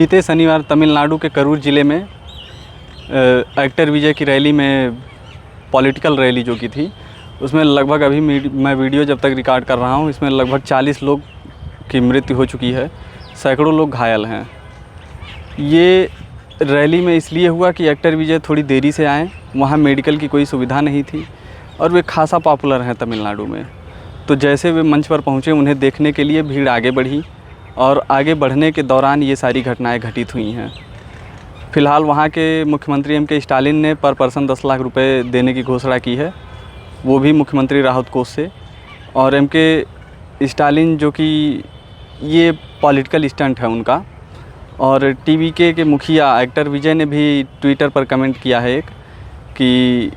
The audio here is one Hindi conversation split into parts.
बीते शनिवार तमिलनाडु के करूर ज़िले में एक्टर विजय की रैली में पॉलिटिकल रैली जो की थी, उसमें लगभग अभी मैं वीडियो जब तक रिकॉर्ड कर रहा हूँ, इसमें लगभग 40 लोग की मृत्यु हो चुकी है, सैकड़ों लोग घायल हैं। ये रैली में इसलिए हुआ कि एक्टर विजय थोड़ी देरी से आए, वहाँ मेडिकल की कोई सुविधा नहीं थी और वे खासा पॉपुलर हैं तमिलनाडु में। तो जैसे वे मंच पर पहुँचे, उन्हें देखने के लिए भीड़ आगे बढ़ी और आगे बढ़ने के दौरान ये सारी घटनाएं घटित हुई हैं। फ़िलहाल वहाँ के मुख्यमंत्री एम.के. स्टालिन ने पर पर्सन 10 लाख रुपए देने की घोषणा की है, वो भी मुख्यमंत्री राहत कोष से। और एम.के. स्टालिन जो कि ये पॉलिटिकल स्टंट है उनका। और टीवीके के मुखिया एक्टर विजय ने भी ट्विटर पर कमेंट किया है एक कि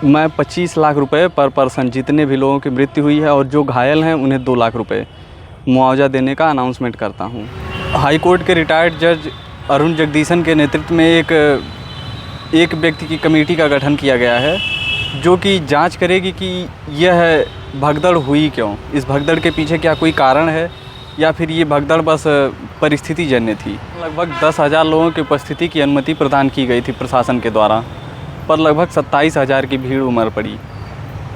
मैं 25 लाख रुपए पर पर्सन, जितने भी लोगों की मृत्यु हुई है और जो घायल हैं उन्हें 2 लाख रुपए मुआवजा देने का अनाउंसमेंट करता हूं। हाई कोर्ट के रिटायर्ड जज अरुण जगदीशन के नेतृत्व में एक व्यक्ति की कमेटी का गठन किया गया है, जो कि जांच करेगी कि यह भगदड़ हुई क्यों, इस भगदड़ के पीछे क्या कोई कारण है या फिर ये भगदड़ बस परिस्थिति जन्य थी। लगभग 10,000 लोगों की उपस्थिति की अनुमति प्रदान की गई थी प्रशासन के द्वारा, पर लगभग 27,000 की भीड़ उमड़ पड़ी,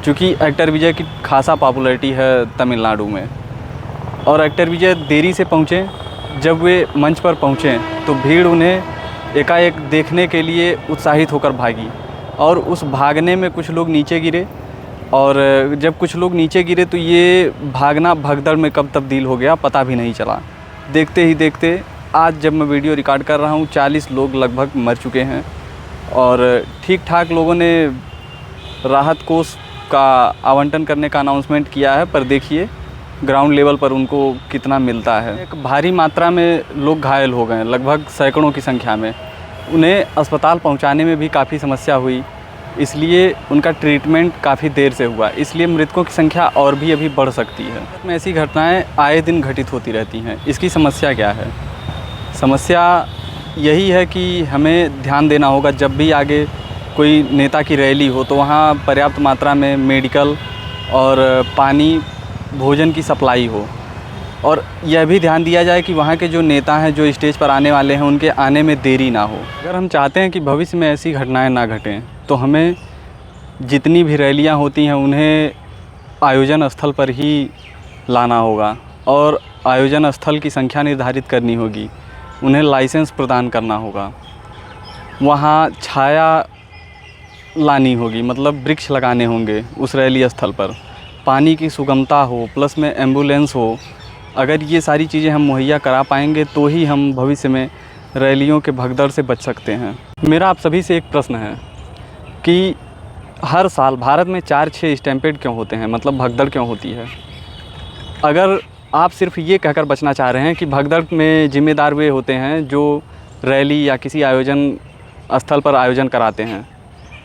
चूँकि एक्टर विजय की खासा पॉपुलैरिटी है तमिलनाडु में। और एक्टर विजय देरी से पहुँचे, जब वे मंच पर पहुँचे तो भीड़ उन्हें एकाएक देखने के लिए उत्साहित होकर भागी और उस भागने में कुछ लोग नीचे गिरे। और जब कुछ लोग नीचे गिरे तो ये भागना भगदड़ में कब तब्दील हो गया पता भी नहीं चला। देखते ही देखते आज जब मैं वीडियो रिकॉर्ड कर रहा हूँ 40 लोग लगभग मर चुके हैं और ठीक ठाक लोगों ने राहत कोष का आवंटन करने का अनाउंसमेंट किया है, पर देखिए ग्राउंड लेवल पर उनको कितना मिलता है। एक भारी मात्रा में लोग घायल हो गए, लगभग सैकड़ों की संख्या में। उन्हें अस्पताल पहुंचाने में भी काफ़ी समस्या हुई, इसलिए उनका ट्रीटमेंट काफ़ी देर से हुआ, इसलिए मृतकों की संख्या और भी अभी बढ़ सकती है। में ऐसी घटनाएं आए दिन घटित होती रहती हैं। इसकी समस्या क्या है? समस्या यही है कि हमें ध्यान देना होगा, जब भी आगे कोई नेता की रैली हो तो वहाँ पर्याप्त मात्रा में मेडिकल और पानी, भोजन की सप्लाई हो। और यह भी ध्यान दिया जाए कि वहाँ के जो नेता हैं, जो स्टेज पर आने वाले हैं, उनके आने में देरी ना हो। अगर हम चाहते हैं कि भविष्य में ऐसी घटनाएं ना घटें, तो हमें जितनी भी रैलियां होती हैं उन्हें आयोजन स्थल पर ही लाना होगा और आयोजन स्थल की संख्या निर्धारित करनी होगी, उन्हें लाइसेंस प्रदान करना होगा, वहाँ छाया लानी होगी, मतलब वृक्ष लगाने होंगे उस रैली स्थल पर, पानी की सुगमता हो, प्लस में एम्बुलेंस हो। अगर ये सारी चीज़ें हम मुहैया करा पाएंगे तो ही हम भविष्य में रैलियों के भगदड़ से बच सकते हैं। मेरा आप सभी से एक प्रश्न है कि हर साल भारत में 4-6 स्टैम्पेड क्यों होते हैं, मतलब भगदड़ क्यों होती है? अगर आप सिर्फ ये कहकर बचना चाह रहे हैं कि भगदड़ में जिम्मेदार वे होते हैं जो रैली या किसी आयोजन स्थल पर आयोजन कराते हैं,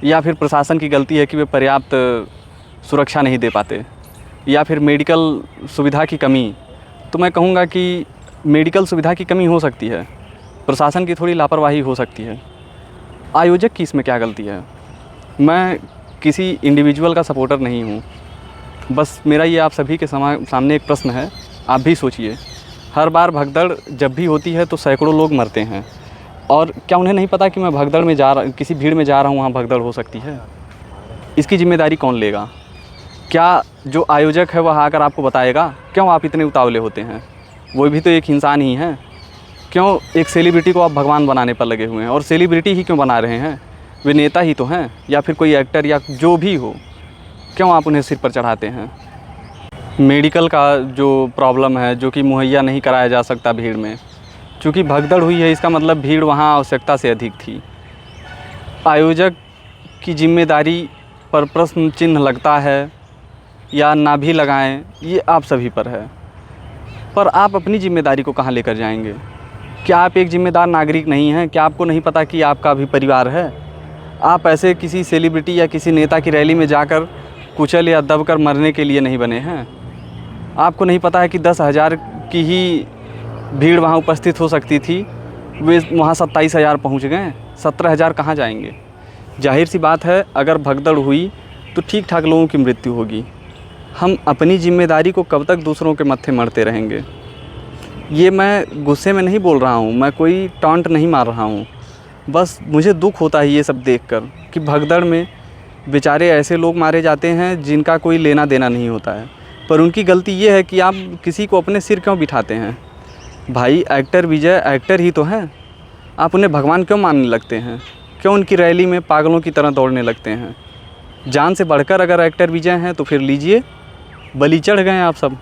या फिर प्रशासन की गलती है कि वे पर्याप्त सुरक्षा नहीं दे पाते, या फिर मेडिकल सुविधा की कमी, तो मैं कहूँगा कि मेडिकल सुविधा की कमी हो सकती है, प्रशासन की थोड़ी लापरवाही हो सकती है। आयोजक की इसमें क्या गलती है? मैं किसी इंडिविजुअल का सपोर्टर नहीं हूँ, बस मेरा ये आप सभी के सामने एक प्रश्न है। आप भी सोचिए, हर बार भगदड़ जब भी होती है तो सैकड़ों लोग मरते हैं, और क्या उन्हें नहीं पता कि मैं भगदड़ में किसी भीड़ में जा रहा हूँ, वहाँ भगदड़ हो सकती है? इसकी जिम्मेदारी कौन लेगा? क्या जो आयोजक है वह आकर आपको बताएगा? क्यों आप इतने उतावले होते हैं? वो भी तो एक इंसान ही है। क्यों एक सेलिब्रिटी को आप भगवान बनाने पर लगे हुए हैं? और सेलिब्रिटी ही क्यों बना रहे हैं? वे नेता ही तो हैं, या फिर कोई एक्टर या जो भी हो, क्यों आप उन्हें सिर पर चढ़ाते हैं? मेडिकल का जो प्रॉब्लम है, जो कि मुहैया नहीं कराया जा सकता भीड़ में, चूँकि भगदड़ हुई है, इसका मतलब भीड़ वहाँ आवश्यकता से अधिक थी। आयोजक की जिम्मेदारी पर प्रश्न चिन्ह लगता है या ना भी लगाएं, ये आप सभी पर है। पर आप अपनी जिम्मेदारी को कहाँ लेकर जाएंगे? क्या आप एक जिम्मेदार नागरिक नहीं हैं? क्या आपको नहीं पता कि आपका भी परिवार है? आप ऐसे किसी सेलिब्रिटी या किसी नेता की रैली में जाकर कुचल या दबकर मरने के लिए नहीं बने हैं। आपको नहीं पता है कि 10,000 की ही भीड़ वहाँ उपस्थित हो सकती थी, वे वहाँ 27,000 पहुँच गए, 17,000 कहाँ जाएंगे? जाहिर सी बात है, अगर भगदड़ हुई तो ठीक ठाक लोगों की मृत्यु होगी। हम अपनी जिम्मेदारी को कब तक दूसरों के मत्थे मढ़ते रहेंगे? ये मैं गुस्से में नहीं बोल रहा हूँ, मैं कोई टॉन्ट नहीं मार रहा हूँ, बस मुझे दुख होता है ये सब देखकर कि भगदड़ में बेचारे ऐसे लोग मारे जाते हैं जिनका कोई लेना देना नहीं होता है। पर उनकी गलती ये है कि आप किसी को अपने सिर क्यों बिठाते हैं? भाई एक्टर विजय एक्टर ही तो हैं, आप उन्हें भगवान क्यों मानने लगते हैं? क्यों उनकी रैली में पागलों की तरह दौड़ने लगते हैं? जान से बढ़कर अगर एक्टर विजय हैं तो फिर लीजिए, बलि चढ़ गए आप सब।